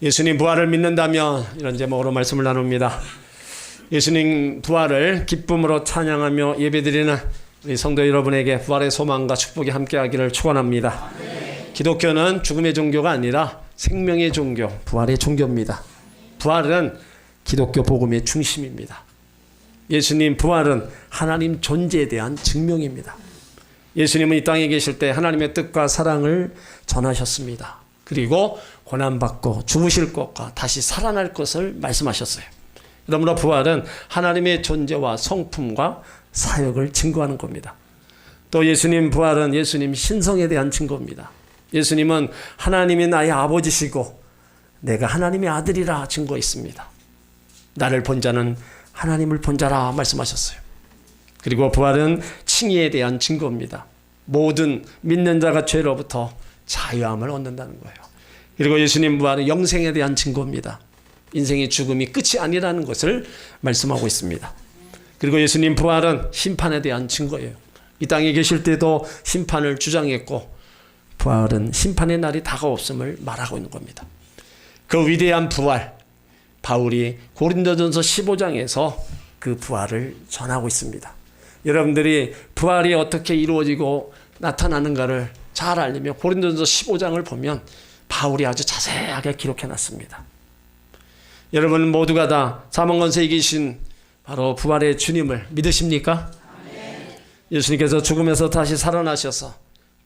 예수님 부활을 믿는다면 이런 제목으로 말씀을 나눕니다. 예수님 부활을 기쁨으로 찬양하며 예배드리는 우리 성도 여러분에게 부활의 소망과 축복이 함께하기를 축원합니다. 기독교는 죽음의 종교가 아니라 생명의 종교, 부활의 종교입니다. 부활은 기독교 복음의 중심입니다. 예수님 부활은 하나님 존재에 대한 증명입니다. 예수님은 이 땅에 계실 때 하나님의 뜻과 사랑을 전하셨습니다. 그리고 고난받고 죽으실 것과 다시 살아날 것을 말씀하셨어요. 그러므로 부활은 하나님의 존재와 성품과 사역을 증거하는 겁니다. 또 예수님 부활은 예수님 신성에 대한 증거입니다. 예수님은 하나님이 나의 아버지시고 내가 하나님의 아들이라 증거했습니다. 나를 본 자는 하나님을 본 자라 말씀하셨어요. 그리고 부활은 칭의에 대한 증거입니다. 모든 믿는 자가 죄로부터 자유함을 얻는다는 거예요. 그리고 예수님 부활은 영생에 대한 증거입니다. 인생의 죽음이 끝이 아니라는 것을 말씀하고 있습니다. 그리고 예수님 부활은 심판에 대한 증거예요. 이 땅에 계실 때도 심판을 주장했고 부활은 심판의 날이 다가왔음을 말하고 있는 겁니다. 그 위대한 부활, 바울이 고린도전서 15장에서 그 부활을 전하고 있습니다. 여러분들이 부활이 어떻게 이루어지고 나타나는가를 잘 알려면 고린도전서 15장을 보면 바울이 아주 자세하게 기록해놨습니다. 여러분 모두가 다 사망권세에 계신 바로 부활의 주님을 믿으십니까? 아멘. 예수님께서 죽음에서 다시 살아나셔서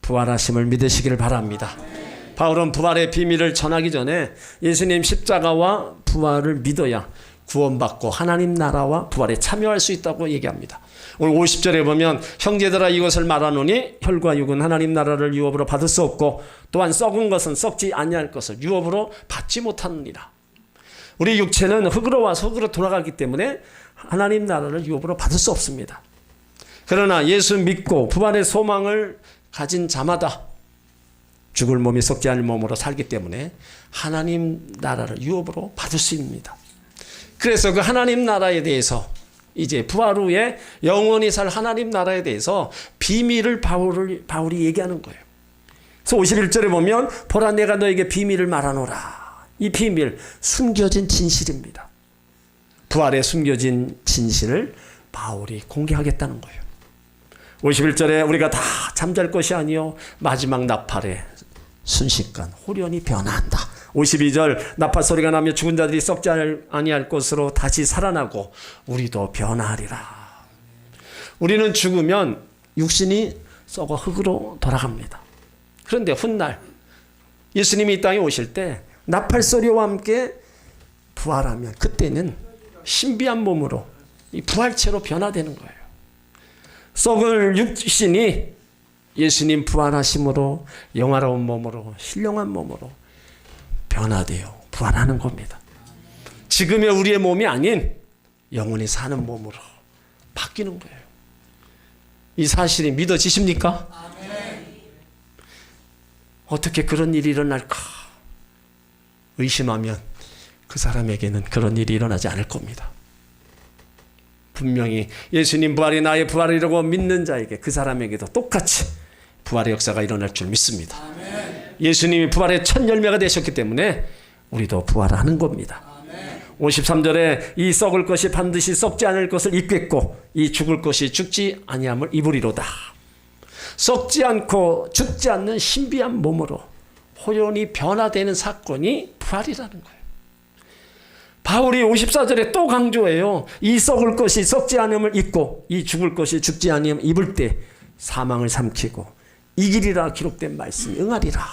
부활하심을 믿으시기를 바랍니다. 아멘. 바울은 부활의 비밀을 전하기 전에 예수님 십자가와 부활을 믿어야 구원받고 하나님 나라와 부활에 참여할 수 있다고 얘기합니다. 오늘 50절에 보면 형제들아 이것을 말하노니 혈과 육은 하나님 나라를 유업으로 받을 수 없고 또한 썩은 것은 썩지 아니할 것을 유업으로 받지 못하느니라. 우리 육체는 흙으로 와서 흙으로 돌아가기 때문에 하나님 나라를 유업으로 받을 수 없습니다. 그러나 예수 믿고 부활의 소망을 가진 자마다 죽을 몸이 썩지 않을 몸으로 살기 때문에 하나님 나라를 유업으로 받을 수 있습니다. 그래서 그 하나님 나라에 대해서 이제 부활 후에 영원히 살 하나님 나라에 대해서 비밀을 바울이 얘기하는 거예요. 그래서 51절에 보면 보라 내가 너에게 비밀을 말하노라. 이 비밀 숨겨진 진실입니다. 부활에 숨겨진 진실을 바울이 공개하겠다는 거예요. 51절에 우리가 다 잠잘 것이 아니요 마지막 나팔에 순식간 호련히 변화한다. 52절 나팔 소리가 나며 죽은 자들이 썩지 아니할 것으로 다시 살아나고 우리도 변화하리라. 우리는 죽으면 육신이 썩어 흙으로 돌아갑니다. 그런데 훗날 예수님이 이 땅에 오실 때 나팔 소리와 함께 부활하면 그때는 신비한 몸으로 이 부활체로 변화되는 거예요. 썩을 육신이 예수님 부활하심으로 영화로운 몸으로 신령한 몸으로 변화되어 부활하는 겁니다. 지금의 우리의 몸이 아닌 영원히 사는 몸으로 바뀌는 거예요. 이 사실이 믿어지십니까? 아멘. 어떻게 그런 일이 일어날까 의심하면 그 사람에게는 그런 일이 일어나지 않을 겁니다. 분명히 예수님 부활이 나의 부활이라고 믿는 자에게 그 사람에게도 똑같이 부활의 역사가 일어날 줄 믿습니다. 아멘. 예수님이 부활의 첫 열매가 되셨기 때문에 우리도 부활하는 겁니다. 아멘. 53절에 이 썩을 것이 반드시 썩지 않을 것을 입겠고 이 죽을 것이 죽지 아니함을 입으리로다. 썩지 않고 죽지 않는 신비한 몸으로 호련히 변화되는 사건이 부활이라는 거예요. 바울이 54절에 또 강조해요. 이 썩을 것이 썩지 않음을 입고 이 죽을 것이 죽지 않음을 입을 때 사망을 삼키고 이기리라 기록된 말씀이 응하리라.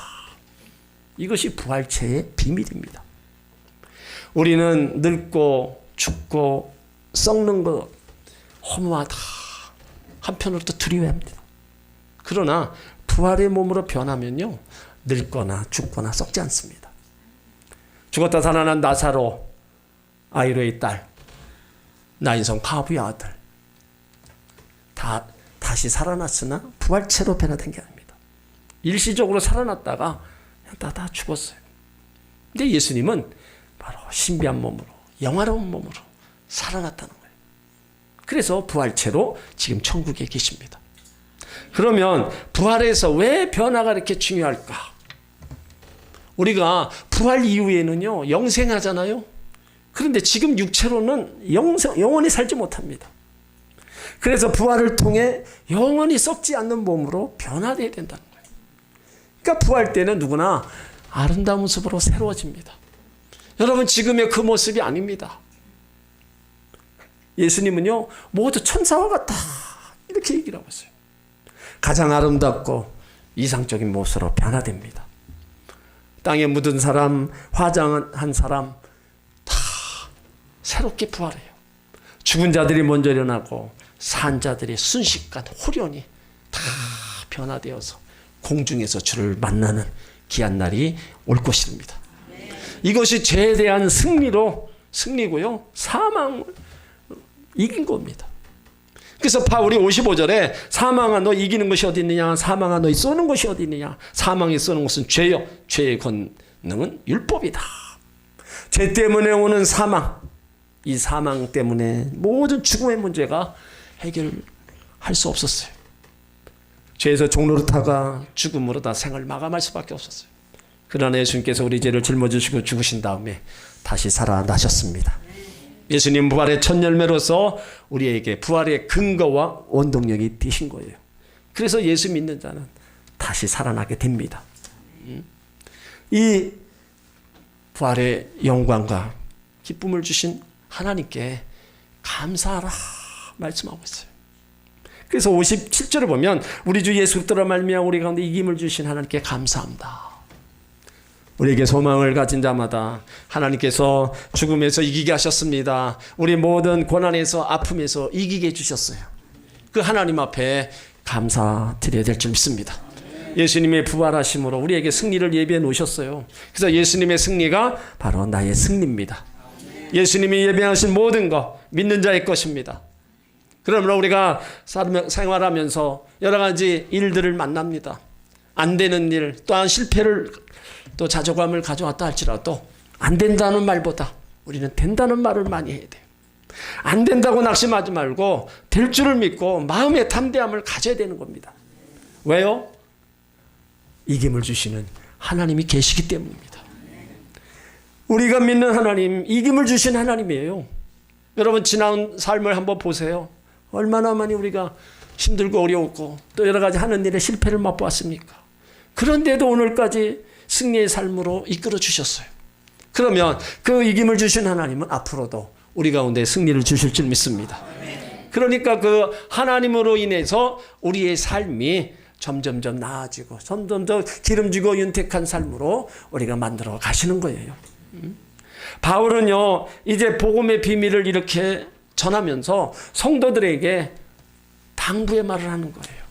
이것이 부활체의 비밀입니다. 우리는 늙고 죽고 썩는 것 허무하다. 한편으로 또 두려워합니다. 그러나 부활의 몸으로 변하면요 늙거나 죽거나 썩지 않습니다. 죽었다 살아난 나사로, 아이로의 딸, 나인성 파부의 아들 다시 살아났으나 부활체로 변화된 게 아닙니다. 일시적으로 살아났다가 다 죽었어요. 근데 예수님은 바로 신비한 몸으로 영화로운 몸으로 살아났다는 거예요. 그래서 부활체로 지금 천국에 계십니다. 그러면 부활에서 왜 변화가 이렇게 중요할까? 우리가 부활 이후에는요, 영생하잖아요. 그런데 지금 육체로는 영원히 살지 못합니다. 그래서 부활을 통해 영원히 썩지 않는 몸으로 변화되어야 된다는 거예요. 그러니까 부활 때는 누구나 아름다운 모습으로 새로워집니다. 여러분, 지금의 그 모습이 아닙니다. 예수님은요, 모두 천사와 같다, 이렇게 얘기를 하고 있어요. 가장 아름답고 이상적인 모습으로 변화됩니다. 땅에 묻은 사람, 화장한 사람 다 새롭게 부활해요. 죽은 자들이 먼저 일어나고 산 자들이 순식간 호련히 다 변화되어서 공중에서 주를 만나는 귀한 날이 올 것입니다. 이것이 죄에 대한 승리고요, 사망을 이긴 겁니다. 그래서 바울이 55절에 사망아 너 이기는 것이 어디 있느냐, 사망아 너희 쏘는 것이 어디 있느냐, 사망이 쏘는 것은 죄요, 죄의 권능은 율법이다. 죄 때문에 오는 사망, 이 사망 때문에 모든 죽음의 문제가 해결할 수 없었어요. 죄에서 종로로 타가 죽음으로 다 생을 마감할 수밖에 없었어요. 그러나 예수님께서 우리 죄를 짊어지시고 죽으신 다음에 다시 살아나셨습니다. 예수님 부활의 첫 열매로서 우리에게 부활의 근거와 원동력이 되신 거예요. 그래서 예수 믿는 자는 다시 살아나게 됩니다. 이 부활의 영광과 기쁨을 주신 하나님께 감사하라 말씀하고 있어요. 그래서 57절을 보면 우리 주 예수 그리스도로 말미암아 우리 가운데 이김을 주신 하나님께 감사합니다. 우리에게 소망을 가진 자마다 하나님께서 죽음에서 이기게 하셨습니다. 우리 모든 고난에서 아픔에서 이기게 해주셨어요. 그 하나님 앞에 감사드려야 될 줄 믿습니다. 예수님의 부활하심으로 우리에게 승리를 예비해 놓으셨어요. 그래서 예수님의 승리가 바로 나의 승리입니다. 예수님이 예비하신 모든 것 믿는 자의 것입니다. 그러므로 우리가 생활하면서 여러 가지 일들을 만납니다. 안 되는 일, 또한 실패를 또 좌절감을 가져왔다 할지라도 안 된다는 말보다 우리는 된다는 말을 많이 해야 돼요. 안 된다고 낙심하지 말고 될 줄을 믿고 마음의 담대함을 가져야 되는 겁니다. 왜요? 이김을 주시는 하나님이 계시기 때문입니다. 우리가 믿는 하나님, 이김을 주신 하나님이에요. 여러분 지난 삶을 한번 보세요. 얼마나 많이 우리가 힘들고 어려웠고 또 여러 가지 하는 일에 실패를 맛보았습니까? 그런데도 오늘까지 승리의 삶으로 이끌어 주셨어요. 그러면 그 이김을 주신 하나님은 앞으로도 우리 가운데 승리를 주실 줄 믿습니다. 그러니까 그 하나님으로 인해서 우리의 삶이 점점점 나아지고 점점 더 기름지고 윤택한 삶으로 우리가 만들어 가시는 거예요. 바울은요, 이제 복음의 비밀을 이렇게 전하면서 성도들에게 당부의 말을 하는 거예요.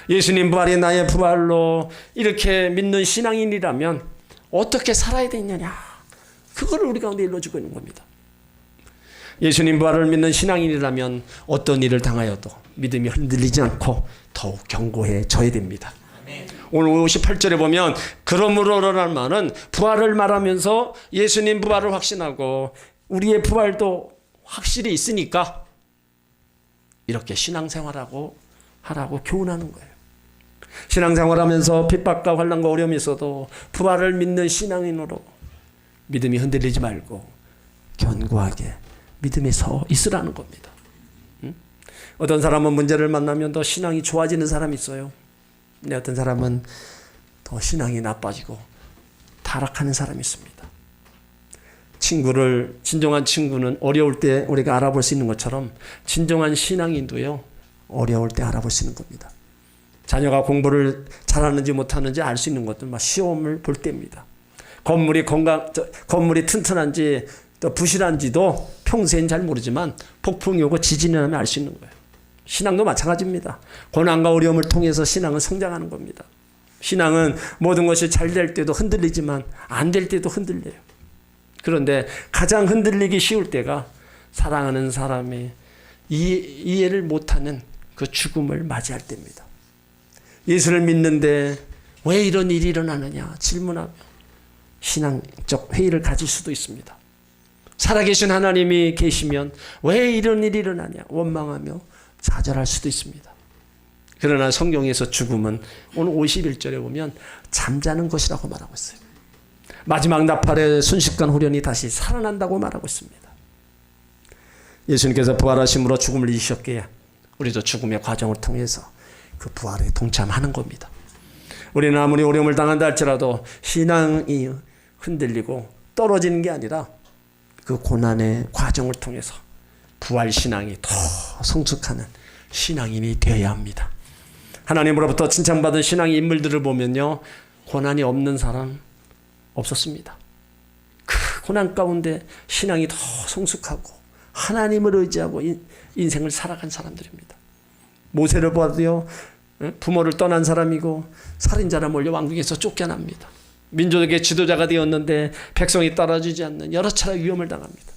예수님 부활이 나의 부활로 이렇게 믿는 신앙인이라면 어떻게 살아야 되느냐, 그거를 우리 가운데 일러주고 있는 겁니다. 예수님 부활을 믿는 신앙인이라면 어떤 일을 당하여도 믿음이 흔들리지 않고 더욱 견고해져야 됩니다. 오늘 58절에 보면 그러므로라는 말은 부활을 말하면서 예수님 부활을 확신하고 우리의 부활도 확실히 있으니까 이렇게 신앙생활하고 하라고 교훈하는 거예요. 신앙생활하면서 핍박과 환난과 어려움이 있어도 부활을 믿는 신앙인으로 믿음이 흔들리지 말고 견고하게 믿음에 서 있으라는 겁니다. 어떤 사람은 문제를 만나면 더 신앙이 좋아지는 사람이 있어요. 근데 어떤 사람은 더 신앙이 나빠지고 타락하는 사람이 있습니다. 진정한 친구는 어려울 때 우리가 알아볼 수 있는 것처럼 진정한 신앙인도요, 어려울 때 알아볼 수 있는 겁니다. 자녀가 공부를 잘하는지 못하는지 알 수 있는 것도 시험을 볼 때입니다. 건물이 튼튼한지 또 부실한지도 평소엔 잘 모르지만 폭풍이 오고 지진이 나면 알 수 있는 거예요. 신앙도 마찬가지입니다. 고난과 어려움을 통해서 신앙은 성장하는 겁니다. 신앙은 모든 것이 잘 될 때도 흔들리지만 안 될 때도 흔들려요. 그런데 가장 흔들리기 쉬울 때가 사랑하는 사람이 이해를 못하는 그 죽음을 맞이할 때입니다. 예수를 믿는데 왜 이런 일이 일어나느냐 질문하며 신앙적 회의를 가질 수도 있습니다. 살아계신 하나님이 계시면 왜 이런 일이 일어나냐 원망하며 좌절할 수도 있습니다. 그러나 성경에서 죽음은 오늘 51절에 보면 잠자는 것이라고 말하고 있어요. 마지막 나팔의 순식간 후련히 다시 살아난다고 말하고 있습니다. 예수님께서 부활하심으로 죽음을 이기셨기에 우리도 죽음의 과정을 통해서 그 부활에 동참하는 겁니다. 우리는 아무리 어려움을 당한다 할지라도 신앙이 흔들리고 떨어지는 게 아니라 그 고난의 과정을 통해서 부활 신앙이 더 성숙하는 신앙인이 되어야 합니다. 하나님으로부터 칭찬받은 신앙의 인물들을 보면요, 고난이 없는 사람 없었습니다. 그 고난 가운데 신앙이 더 성숙하고 하나님을 의지하고 인생을 살아간 사람들입니다. 모세를 봐도요, 부모를 떠난 사람이고 살인자라 몰려 왕궁에서 쫓겨납니다. 민족의 지도자가 되었는데 백성이 따라주지 않는 여러 차례 위험을 당합니다.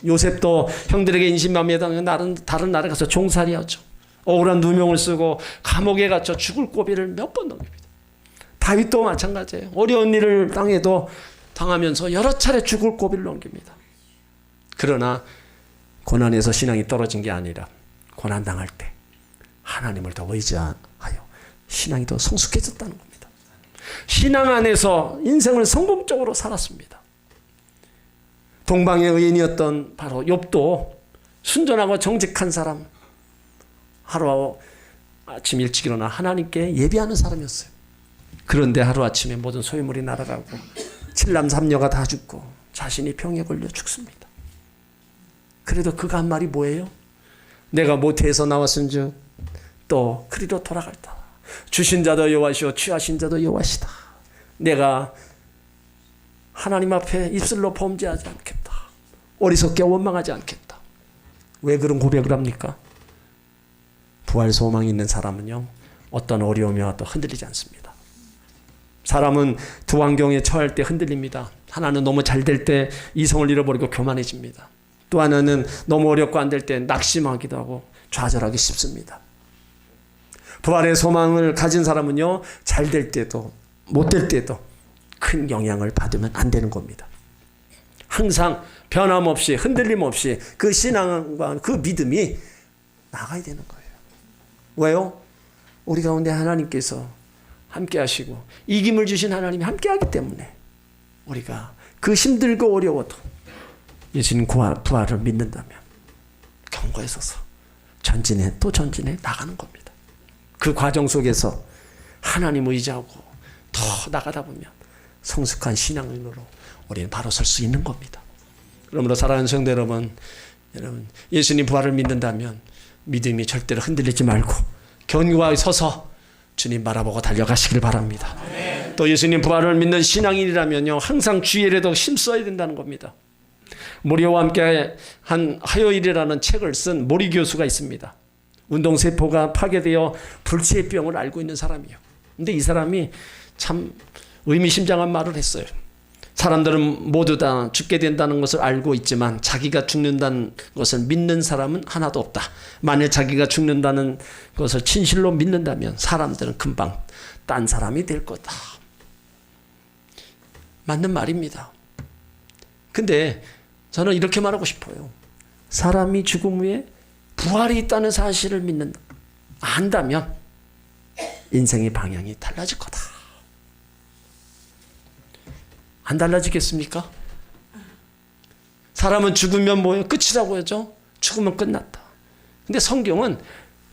요셉도 형들에게 인신만미에 당해 다른 나라에 가서 종살이하죠. 억울한 누명을 쓰고 감옥에 갇혀 죽을 고비를 몇 번 넘깁니다. 다윗도 마찬가지예요. 어려운 일을 당하면서 여러 차례 죽을 고비를 넘깁니다. 그러나 고난에서 신앙이 떨어진 게 아니라 고난당할 때 하나님을 더 의지하여 신앙이 더 성숙해졌다는 겁니다. 신앙 안에서 인생을 성공적으로 살았습니다. 동방의 의인이었던 바로 욥도 순전하고 정직한 사람, 하루 아침 일찍 일어나 하나님께 예배하는 사람이었어요. 그런데 하루아침에 모든 소유물이 날아가고 7남 3녀가 다 죽고 자신이 병에 걸려 죽습니다. 그래도 그가 한 말이 뭐예요? 내가 모태에서 나왔은즉 또 그리로 돌아갈다. 주신 자도 여호와시오 취하신 자도 여호와시다. 내가 하나님 앞에 입술로 범죄하지 않겠다. 어리석게 원망하지 않겠다. 왜 그런 고백을 합니까? 부활 소망이 있는 사람은요, 어떤 어려움이 와도 흔들리지 않습니다. 사람은 두 환경에 처할 때 흔들립니다. 하나는 너무 잘 될 때 이성을 잃어버리고 교만해집니다. 또 하나는 너무 어렵고 안 될 때 낙심하기도 하고 좌절하기 쉽습니다. 부활의 소망을 가진 사람은요, 잘 될 때도 못 될 때도 큰 영향을 받으면 안 되는 겁니다. 항상 변함없이 흔들림 없이 그 신앙과 그 믿음이 나가야 되는 거예요. 왜요? 우리 가운데 하나님께서 함께 하시고 이김을 주신 하나님이 함께 하기 때문에 우리가 그 힘들고 어려워도 예수님 부활을 믿는다면 경고에 서서 전진해 또 전진해 나가는 겁니다. 그 과정 속에서 하나님 의지하고 더 나가다 보면 성숙한 신앙인으로 우리는 바로 설 수 있는 겁니다. 그러므로 사랑하는 성도 여러분, 예수님 부활을 믿는다면 믿음이 절대로 흔들리지 말고 견고하게 서서 주님 바라보고 달려가시길 바랍니다. 또 예수님 부활을 믿는 신앙인이라면요, 항상 주일에 더 힘써야 된다는 겁니다. 모리와 함께 한 화요일이라는 책을 쓴 모리 교수가 있습니다. 운동세포가 파괴되어 불치병을 앓고 있는 사람이에요. 근데 이 사람이 참 의미심장한 말을 했어요. 사람들은 모두 다 죽게 된다는 것을 알고 있지만 자기가 죽는다는 것을 믿는 사람은 하나도 없다. 만일 자기가 죽는다는 것을 진실로 믿는다면 사람들은 금방 딴 사람이 될 거다. 맞는 말입니다. 근데 저는 이렇게 말하고 싶어요. 사람이 죽음 후에 부활이 있다는 사실을 안다면 인생의 방향이 달라질 거다. 안 달라지겠습니까? 사람은 죽으면 뭐예요? 끝이라고 하죠. 죽으면 끝났다. 근데 성경은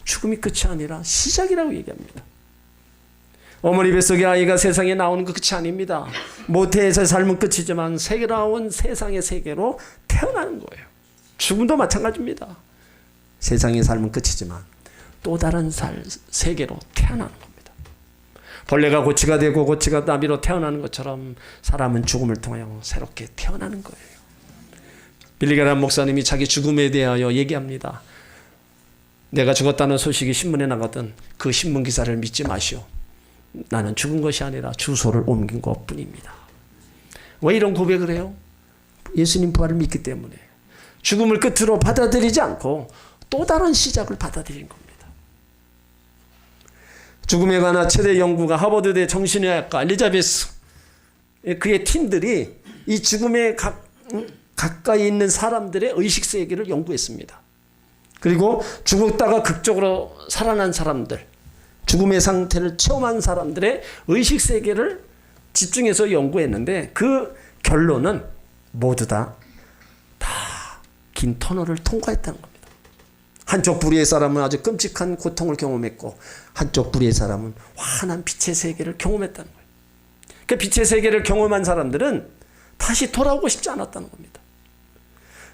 죽음이 끝이 아니라 시작이라고 얘기합니다. 어머니 뱃속에 아이가 세상에 나오는 거 끝이 아닙니다. 모태에서 삶은 끝이지만 새로운 세상의 세계로 태어나는 거예요. 죽음도 마찬가지입니다. 세상의 삶은 끝이지만 또 다른 세계로 태어나는 겁니다. 벌레가 고치가 되고 고치가 나비로 태어나는 것처럼 사람은 죽음을 통하여 새롭게 태어나는 거예요. 빌리그람 목사님이 자기 죽음에 대하여 얘기합니다. 내가 죽었다는 소식이 신문에 나가던 그 신문 기사를 믿지 마시오. 나는 죽은 것이 아니라 주소를 옮긴 것뿐입니다. 왜 이런 고백을 해요? 예수님 부활을 믿기 때문에. 죽음을 끝으로 받아들이지 않고 또 다른 시작을 받아들인 겁니다. 죽음에 관한 최대 연구가 하버드대 정신의학과 엘리자베스 그의 팀들이 이 죽음에 가까이 있는 사람들의 의식세계를 연구했습니다. 그리고 죽었다가 극적으로 살아난 사람들, 죽음의 상태를 체험한 사람들의 의식세계를 집중해서 연구했는데 그 결론은 모두 다 긴 터널을 통과했다는 겁니다. 한쪽 부류의 사람은 아주 끔찍한 고통을 경험했고 한쪽 부류의 사람은 환한 빛의 세계를 경험했다는 거예요. 그 빛의 세계를 경험한 사람들은 다시 돌아오고 싶지 않았다는 겁니다.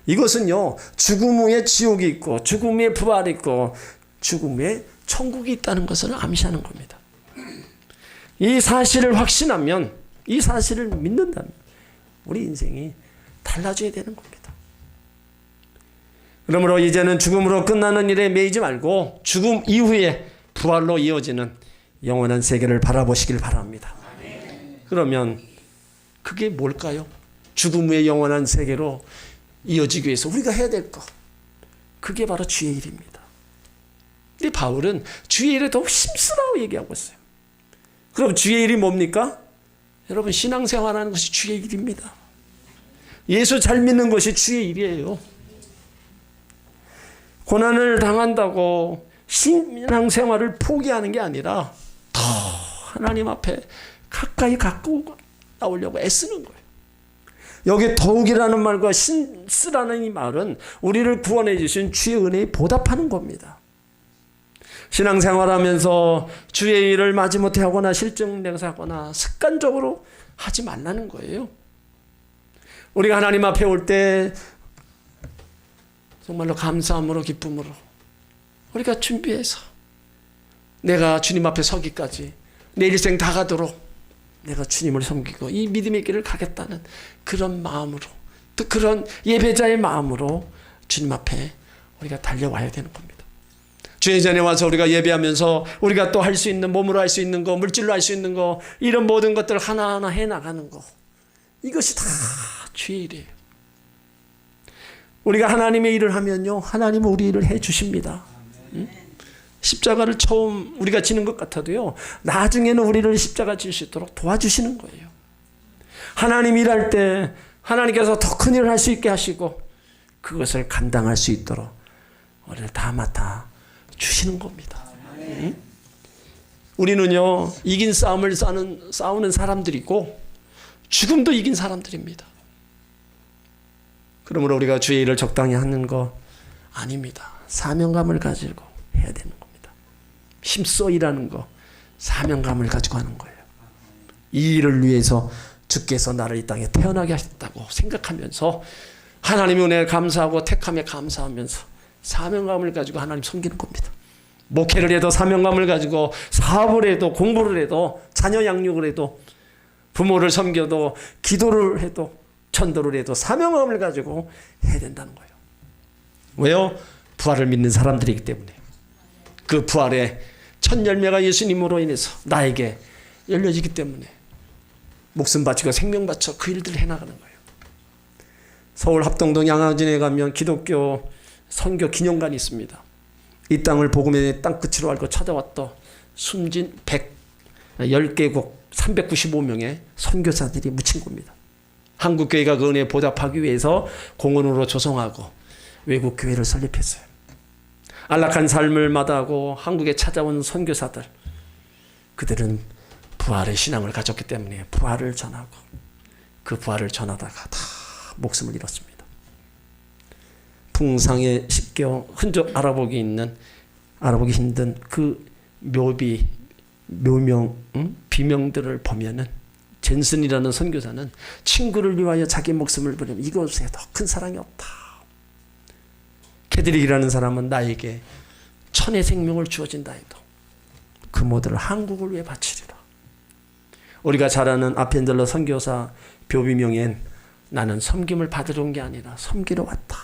이것은요, 죽음 후에 지옥이 있고 죽음 후에 부활이 있고 죽음 후에 천국이 있다는 것을 암시하는 겁니다. 이 사실을 확신하면, 이 사실을 믿는다면 우리 인생이 달라져야 되는 겁니다. 그러므로 이제는 죽음으로 끝나는 일에 매이지 말고 죽음 이후에 부활로 이어지는 영원한 세계를 바라보시길 바랍니다. 그러면 그게 뭘까요? 죽음 후에 영원한 세계로 이어지기 위해서 우리가 해야 될 것, 그게 바로 주의 일입니다. 근데 바울은 주의 일에 더욱 힘쓰라고 얘기하고 있어요. 그럼 주의 일이 뭡니까? 여러분, 신앙생활하는 것이 주의 일입니다. 예수 잘 믿는 것이 주의 일이에요. 고난을 당한다고 신앙생활을 포기하는 게 아니라 더 하나님 앞에 가까이 나오려고 애쓰는 거예요. 여기 더욱이라는 말과 신쓰라는 이 말은 우리를 구원해 주신 주의 은혜에 보답하는 겁니다. 신앙생활하면서 주의 일을 마지못해 하거나 실증내사하거나 습관적으로 하지 말라는 거예요. 우리가 하나님 앞에 올 때 정말로 감사함으로 기쁨으로 우리가 준비해서 내가 주님 앞에 서기까지 내 일생 다 가도록 내가 주님을 섬기고 이 믿음의 길을 가겠다는 그런 마음으로, 또 그런 예배자의 마음으로 주님 앞에 우리가 달려와야 되는 겁니다. 주의 전에 와서 우리가 예배하면서 우리가 또 할 수 있는, 몸으로 할 수 있는 거, 물질로 할 수 있는 거, 이런 모든 것들을 하나하나 해나가는 거, 이것이 다 주의 일이에요. 우리가 하나님의 일을 하면요, 하나님은 우리 일을 해주십니다. 십자가를 처음 우리가 지는 것 같아도요, 나중에는 우리를 십자가 질 수 있도록 도와주시는 거예요. 하나님 일할 때 하나님께서 더 큰 일을 할 수 있게 하시고 그것을 감당할 수 있도록 우리를 다 맡아 주시는 겁니다. 우리는요, 이긴 싸움을 싸우는 사람들이고 죽음도 이긴 사람들입니다. 그러므로 우리가 주의 일을 적당히 하는 거 아닙니다. 사명감을 가지고 해야 되는 겁니다. 힘써 일하는 거, 사명감을 가지고 하는 거예요. 이 일을 위해서 주께서 나를 이 땅에 태어나게 하셨다고 생각하면서 하나님의 은혜에 감사하고 택함에 감사하면서 사명감을 가지고 하나님 섬기는 겁니다. 목회를 해도 사명감을 가지고, 사업을 해도, 공부를 해도, 자녀 양육을 해도, 부모를 섬겨도, 기도를 해도, 전도를 해도 사명감을 가지고 해야 된다는 거예요. 왜요? 부활을 믿는 사람들이기 때문에. 그 부활의 첫 열매가 예수님으로 인해서 나에게 열려지기 때문에 목숨 바치고 생명 바쳐 그 일들을 해나가는 거예요. 서울 합동동 양화진에 가면 기독교 선교 기념관이 있습니다. 이 땅을 복음의 땅끝으로 알고 찾아왔던 숨진 110개국 395명의 선교사들이 묻힌 겁니다. 한국교회가 그 은혜에 보답하기 위해서 공헌으로 조성하고 외국교회를 설립했어요. 안락한 삶을 마다하고 한국에 찾아온 선교사들, 그들은 부활의 신앙을 가졌기 때문에 부활을 전하고 그 부활을 전하다가 다 목숨을 잃었습니다. 풍상의 십교 흔적 알아보기 힘든 그 묘명, 비명들을 보면은 젠슨이라는 선교사는 친구를 위하여 자기 목숨을 버리면 이것에 더 큰 사랑이 없다. 캐드릭이라는 사람은 나에게 천의 생명을 주어진다 해도 그 모두를 한국을 위해 바치리라. 우리가 잘 아는 아펜젤러 선교사 묘비명엔 나는 섬김을 받으러 온 게 아니라 섬기러 왔다.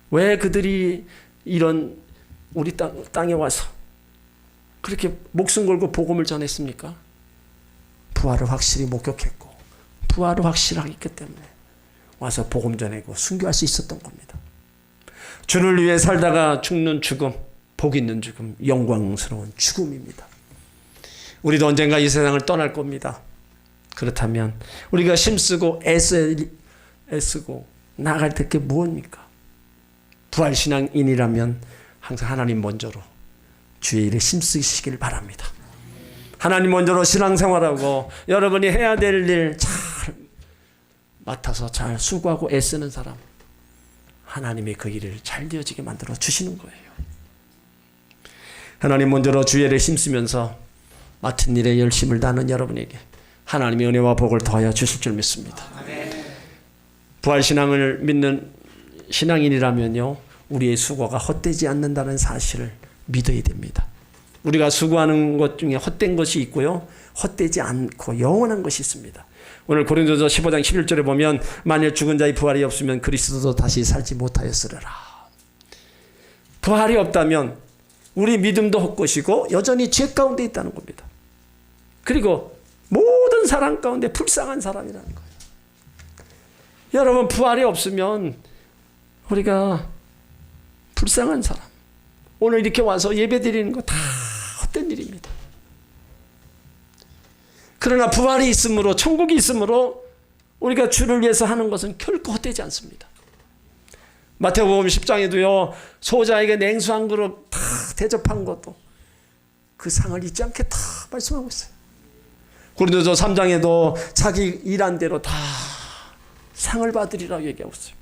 왜 그들이 이런 우리 땅에 와서 그렇게 목숨 걸고 복음을 전했습니까? 부활을 확실히 목격했고 부활을 확실하게 했기 때문에 와서 복음 전하고 순교할 수 있었던 겁니다. 주를 위해 살다가 죽는 죽음, 복 있는 죽음, 영광스러운 죽음입니다. 우리도 언젠가 이 세상을 떠날 겁니다. 그렇다면 우리가 힘쓰고 애쓰고 나아갈 게 무엇입니까? 부활신앙인이라면 항상 하나님 먼저로 주의 일에 힘쓰시길 바랍니다. 하나님 먼저로 신앙생활하고 여러분이 해야 될 일 잘 맡아서 잘 수고하고 애쓰는 사람, 하나님이 그 일을 잘 되어지게 만들어 주시는 거예요. 하나님 먼저로 주의를 힘쓰면서 맡은 일에 열심을 다하는 여러분에게 하나님의 은혜와 복을 더하여 주실 줄 믿습니다. 부활신앙을 믿는 신앙인이라면요, 우리의 수고가 헛되지 않는다는 사실을 믿어야 됩니다. 우리가 수고하는 것 중에 헛된 것이 있고요, 헛되지 않고 영원한 것이 있습니다. 오늘 고린도서 15장 11절에 보면 만일 죽은 자의 부활이 없으면 그리스도도 다시 살지 못하였으리라. 부활이 없다면 우리 믿음도 헛것이고 여전히 죄 가운데 있다는 겁니다. 그리고 모든 사람 가운데 불쌍한 사람이라는 거예요. 여러분, 부활이 없으면 우리가 불쌍한 사람, 오늘 이렇게 와서 예배 드리는 거 다 헛된 일입니다. 그러나 부활이 있으므로, 천국이 있으므로 우리가 주를 위해서 하는 것은 결코 헛되지 않습니다. 마태복음 10장에도요, 소자에게 냉수 한 그릇 다 대접한 것도 그 상을 잊지 않게 다 말씀하고 있어요. 고린도서 3장에도 자기 일한 대로 다 상을 받으리라고 얘기하고 있어요.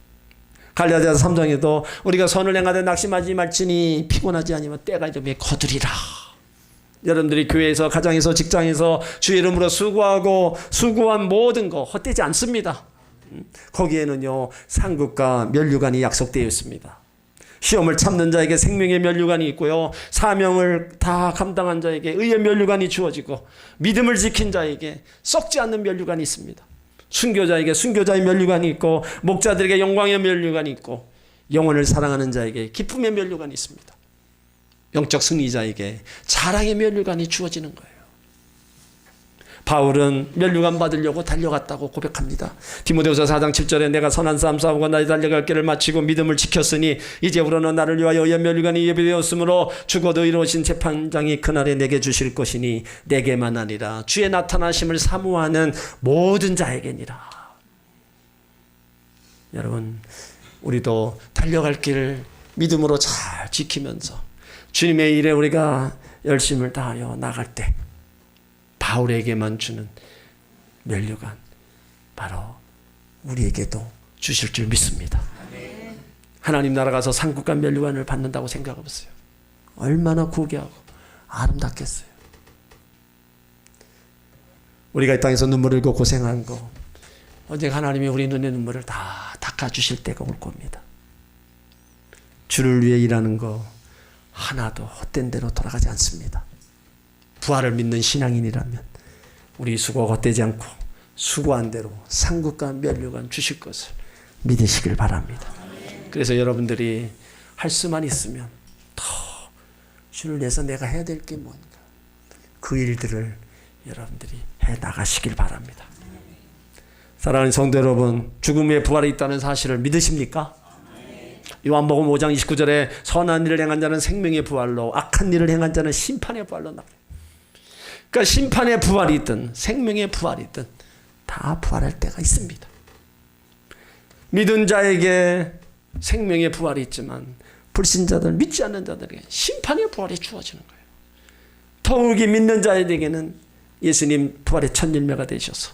갈라디아서 3장에도 우리가 선을 행하되 낙심하지 말지니 피곤하지 아니면 때가 이르면 거두리라. 여러분들이 교회에서, 가정에서, 직장에서 주의 이름으로 수고하고 수고한 모든 거 헛되지 않습니다. 거기에는요, 상급과 면류관이 약속되어 있습니다. 시험을 참는 자에게 생명의 면류관이 있고요, 사명을 다 감당한 자에게 의의 면류관이 주어지고, 믿음을 지킨 자에게 썩지 않는 면류관이 있습니다. 순교자에게 순교자의 면류관이 있고, 목자들에게 영광의 면류관이 있고, 영혼을 사랑하는 자에게 기쁨의 면류관이 있습니다. 영적 승리자에게 자랑의 면류관이 주어지는 거예요. 바울은 면류관 받으려고 달려갔다고 고백합니다. 디모데후서 4장 7절에 내가 선한 싸움 싸우고 나의 달려갈 길을 마치고 믿음을 지켰으니 이제부로는 나를 위하여 의의 면류관이 예비되었으므로 죽어도 이루어진 재판장이 그날에 내게 주실 것이니 내게만 아니라 주의 나타나심을 사모하는 모든 자에게니라. 여러분, 우리도 달려갈 길을 믿음으로 잘 지키면서 주님의 일에 우리가 열심을 다하여 나갈 때 바울에게만 주는 면류관, 바로 우리에게도 주실 줄 믿습니다. 하나님 나라 가서 상급과 면류관을 받는다고 생각해 보세요. 얼마나 고귀하고 아름답겠어요. 우리가 이 땅에서 눈물 흘고 고생한 거, 언젠가 하나님이 우리 눈의 눈물을 다 닦아주실 때가 올 겁니다. 주를 위해 일하는 거 하나도 헛된 대로 돌아가지 않습니다. 부활을 믿는 신앙인이라면 우리 수고가 헛되지 않고 수고한 대로 상급과 면류관 주실 것을 믿으시길 바랍니다. 그래서 여러분들이 할 수만 있으면 더 주를 위해서 내가 해야 될 게 뭔가, 그 일들을 여러분들이 해 나가시길 바랍니다. 사랑하는 성도 여러분, 죽음의 부활이 있다는 사실을 믿으십니까? 요한복음 5장 29절에 선한 일을 행한 자는 생명의 부활로, 악한 일을 행한 자는 심판의 부활로 나와요. 그러니까 심판의 부활이 있든 생명의 부활이 있든 다 부활할 때가 있습니다. 믿은 자에게 생명의 부활이 있지만 불신자들, 믿지 않는 자들에게 심판의 부활이 주어지는 거예요. 더욱이 믿는 자에게는 예수님 부활의 첫 열매가 되셔서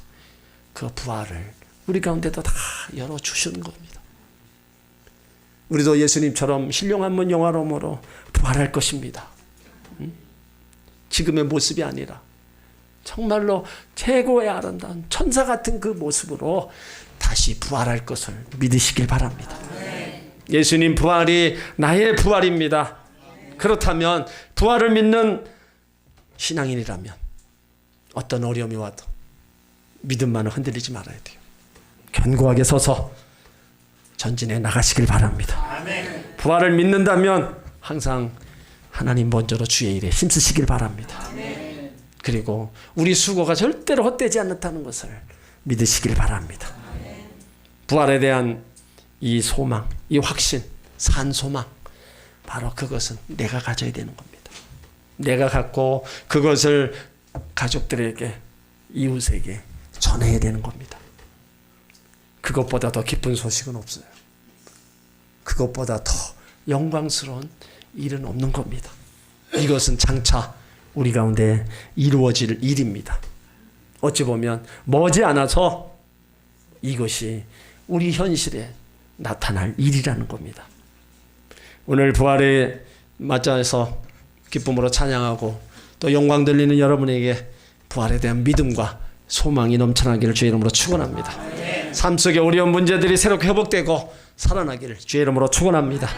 그 부활을 우리 가운데도 다 열어주시는 겁니다. 우리도 예수님처럼 신령한 문 영화로움으로 부활할 것입니다. 지금의 모습이 아니라 정말로 최고의 아름다운 천사 같은 그 모습으로 다시 부활할 것을 믿으시길 바랍니다. 예수님 부활이 나의 부활입니다. 그렇다면 부활을 믿는 신앙인이라면 어떤 어려움이 와도 믿음만은 흔들리지 말아야 돼요. 견고하게 서서 전진해 나가시길 바랍니다. 부활을 믿는다면 항상 하나님 먼저로 주의 일에 힘쓰시길 바랍니다. 그리고 우리 수고가 절대로 헛되지 않다는 것을 믿으시길 바랍니다. 부활에 대한 이 소망, 이 확신, 산 소망, 바로 그것은 내가 가져야 되는 겁니다. 내가 갖고 그것을 가족들에게, 이웃에게 전해야 되는 겁니다. 그것보다 더 기쁜 소식은 없어요. 그것보다 더 영광스러운 일은 없는 겁니다. 이것은 장차 우리 가운데 이루어질 일입니다. 어찌 보면 머지않아서 이것이 우리 현실에 나타날 일이라는 겁니다. 오늘 부활에 맞아서 기쁨으로 찬양하고 또 영광 돌리는 여러분에게 부활에 대한 믿음과 소망이 넘쳐나기를 주의 이름으로 축원합니다. 삶 속의 어려운 문제들이 새롭게 회복되고 살아나기를 주의 이름으로 축원합니다.